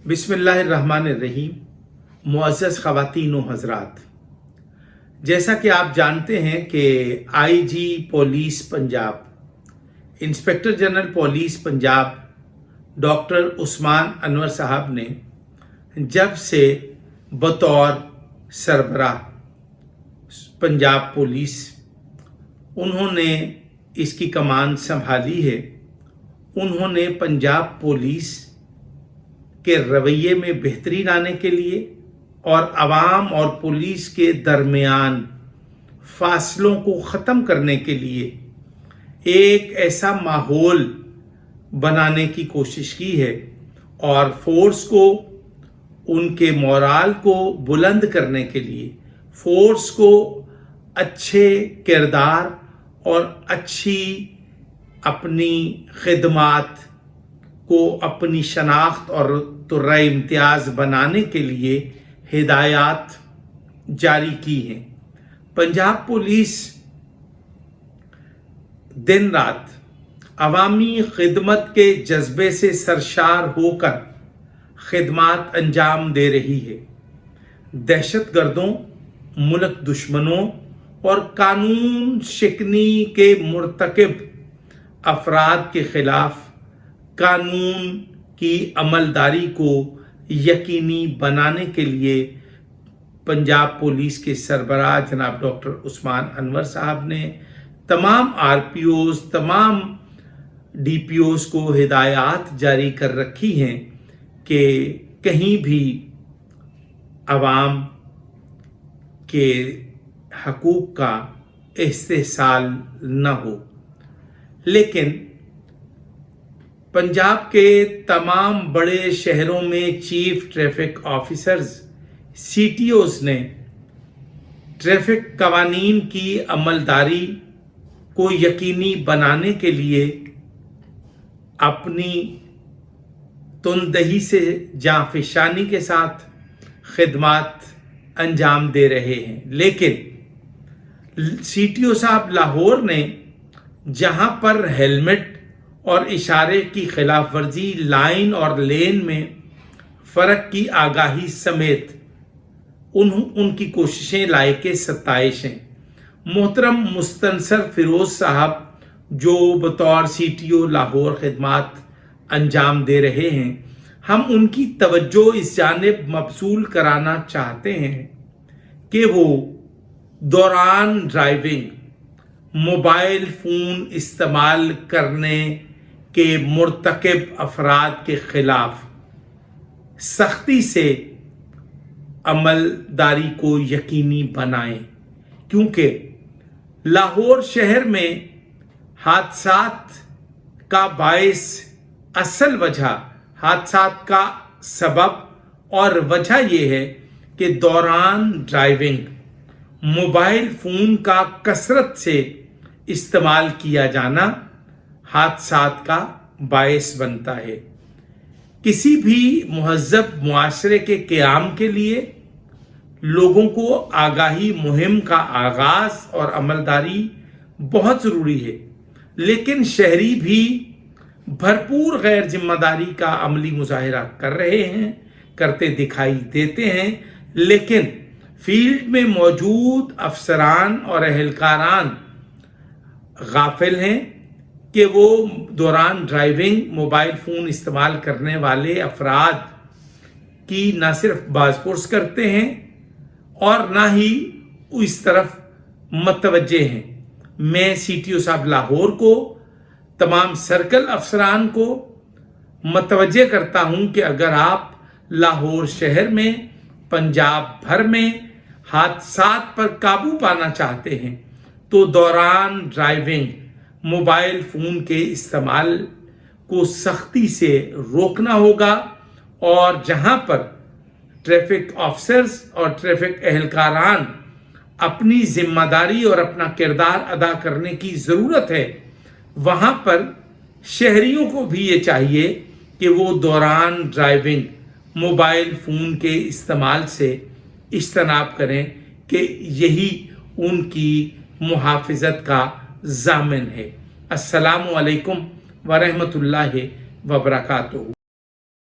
बिस्मिल्लाहिर्रहमानिर्रहीम। मुअज़्ज़ज़ ख़वातीन व हज़रात, जैसा कि आप जानते हैं कि IG police Punjab, inspector general police Punjab doctor Usman Anwar साहब ने जब से बतौर सरबराह पंजाब पुलिस उन्होंने इसकी कमान संभाली है, उन्होंने पंजाब पुलिस के रवैये में बेहतरी लाने के लिए और आवाम और पुलिस के दरमियान फासलों को ख़त्म करने के लिए एक ऐसा माहौल बनाने की कोशिश की है और फोर्स को, उनके मोराल को बुलंद करने के लिए, फोर्स को अच्छे किरदार और अच्छी अपनी खिदमात को अपनी शनाख्त और तुर्रा इम्तियाज़ बनाने के लिए हिदायत जारी की हैं। पंजाब पुलिस दिन रात अवामी खिदमत के जज्बे से सरशार होकर खिदमत अंजाम दे रही है। दहशतगर्दों, मुल्क दुश्मनों और कानून शिकनी के मुर्तकिब अफराद के खिलाफ कानून की अमलदारी को यकीनी बनाने के लिए पंजाब पुलिस के सरबराह जनाब डॉक्टर उस्मान अनवर साहब ने तमाम आरपीओज, तमाम डीपीओज को हिदायत जारी कर रखी हैं कि कहीं भी आवाम के हकूक़ का इस्तेहसाल न हो। लेकिन पंजाब के तमाम बड़े शहरों में चीफ ट्रैफिक ऑफिसर्स, सीटीओज ने ट्रैफिक कवानीन की अमलदारी को यकीनी बनाने के लिए अपनी तुंदही से जांफशानी के साथ खिदमत अंजाम दे रहे हैं। लेकिन सीटीओ साहब लाहौर ने जहां पर हेलमेट और इशारे की खिलाफ वर्जी, लाइन और लेन में फ़र्क की आगाही समेत उनकी कोशिशें लायके सताइश हैं। मोहतरम मुस्तनसर फिरोज साहब जो बतौर सीटीओ लाहौर खिदमत अंजाम दे रहे हैं, हम उनकी तवज्जो इस जानिब मबसूल कराना चाहते हैं कि वो दौरान ड्राइविंग मोबाइल फ़ोन इस्तेमाल करने के मुर्तकिब अफराद के खिलाफ सख्ती से अमलदारी को यकीनी बनाएं, क्योंकि लाहौर शहर में हादसात का बायस, असल वजह, हादसात का सबब और वजह यह है कि दौरान ड्राइविंग मोबाइल फ़ोन का कसरत से इस्तेमाल किया जाना हादसात का बायस बनता है। किसी भी मुहज़्ज़ब मुआशरे के क़याम के लिए लोगों को आगाही मुहिम का आगाज़ और अमलदारी बहुत ज़रूरी है, लेकिन शहरी भी भरपूर गैर जिम्मेदारी का अमली मुजाहिरा कर रहे हैं, करते दिखाई देते हैं। लेकिन फील्ड में मौजूद अफसरान और अहलकारान गाफिल हैं कि वो दौरान ड्राइविंग मोबाइल फ़ोन इस्तेमाल करने वाले अफराद की ना सिर्फ बाज़पुरस करते हैं और ना ही इस तरफ मतवज्जे हैं। मैं सीटीओ साहब लाहौर को, तमाम सर्कल अफसरान को मतवज्जे करता हूँ कि अगर आप लाहौर शहर में, पंजाब भर में हादसात पर काबू पाना चाहते हैं तो दौरान ड्राइविंग मोबाइल फ़ोन के इस्तेमाल को सख्ती से रोकना होगा और जहां पर ट्रैफिक ऑफिसर्स और ट्रैफिक एहलकारान अपनी जिम्मेदारी और अपना किरदार अदा करने की ज़रूरत है, वहां पर शहरियों को भी ये चाहिए कि वो दौरान ड्राइविंग मोबाइल फ़ोन के इस्तेमाल से इज्तनाब करें कि यही उनकी मुहाफ़िज़त का ज़ामिन है। अस्सलामु अलैकुम व रहमतुल्लाहि व बरकातुहू।